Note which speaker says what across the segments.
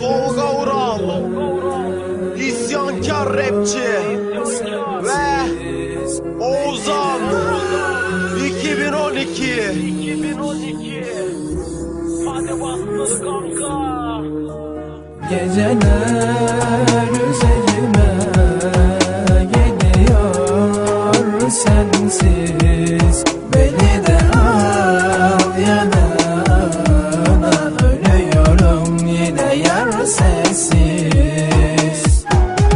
Speaker 1: Tolga Ural, isyankar rapçi ve Oğuzhan 2012.
Speaker 2: Hadi bastır kanka.
Speaker 3: Geceler üzerime geliyor sensiz. Beni de al yanına, ölüyorum yine yar sessiz.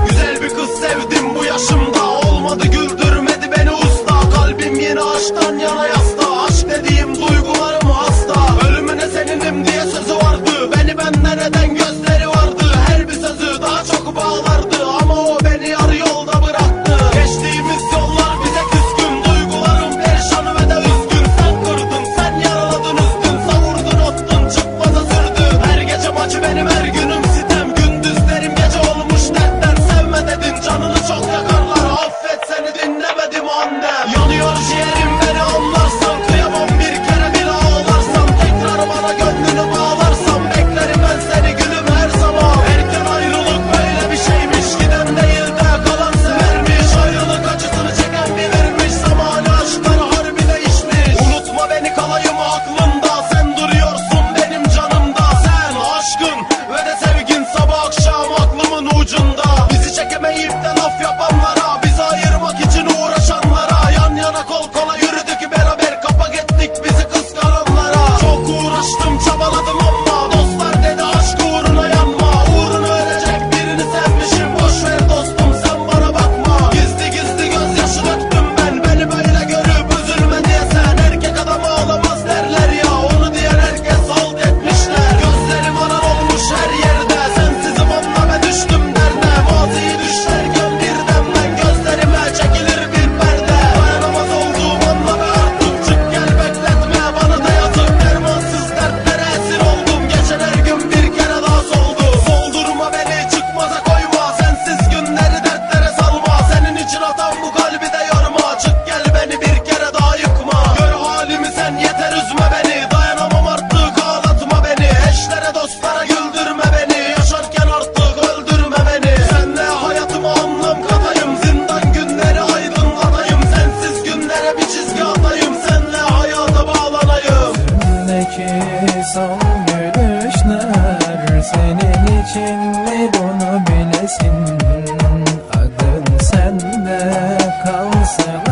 Speaker 1: Güzel bir kız sevdim bu yaşımda, olmadı güldürmedi beni usta. Kalbim yine aşktan yana yasta, aşk dediğim duygularım hasta. Ölümüne seninim diye sözü vardı, beni benden eden gözleri vardı. Her bir sözü daha çok bağlardı ama o beni yarı yolda bıraktı. Geçtiğimiz yollar bize küskün, duygularım perişan ve de üzgün. Sen kırdın, sen yaraladın, üzdün, savurdun, attın, çıkmaza sürdün. Her gece acı benim, her günüm sitem, gündüzlerim gece olmuş dertler. Sevme dedin, canını çok yakarlar, affet seni dinlemedim annem. Yanıyor ciğerim, beni anlarsan, kıyamam bir kere bile ağlarsan. Tekrar bana gönlünü bağlarsan, beklerim ben seni gülüm her zaman. Erken ayrılık böyle bir şeymiş, giden değil de kalan severmiş. Ayrılık acısını çeken bilirmiş, zamanı aşklar harbi değişmiş. Unutma beni, kalayım aklımda, sen duruyorsun benim canımda. Sen aşkın ve de sevgin sabah akşam aklımın ucunda. Bizi çekemeyip de laf yapanlara, bizi ayırmak için uğraşanlara, yan yana kol kola yürüdük beraber, kapak ettik bizi kıskananlara. Çok uğraştım, çabaladım ama dostlar dedi aşk uğruna yanma. Uğruna ölecek birini sevmişim, boşver dostum sen bana bakma. Gizli gizli gözyaşı döktüm ben, beni böyle görüp üzülme diye sen. Erkek adam ağlamaz derler ya, onu diyen herkes halt etmişler. Gözlerim anan olmuş her yerde, sensizim onunla ben düştüm derde. Maziyi düşlerken birden ben gözlerime çekilir bir perde. Dayanamaz olduğum anla ve artık çık gel, bekletme bana da yazık. Dermansız dertlere esir oldum, geçen her gün bir kere daha soldum. Soldurma beni, çıkmaza koyma, sensiz günleri dertlere salma. Senin için atam bu kalbi de yorma, çık gel beni bir kere daha yıkma. Gör halimi sen, yeter üzme beni, dayanamam artık ağlatma beni. Eşlere dostlara güldürme beni, yaşarken artık öldürme beni. Senle hayatıma anlam katayım, zindan günleri aydınlatayım. Sensiz günlere bir çizgi atayım, senle hayata bağlanayım.
Speaker 3: Yüzümdeki son gülüşler senin için mi, bunu bilesin. Adın sende kalsın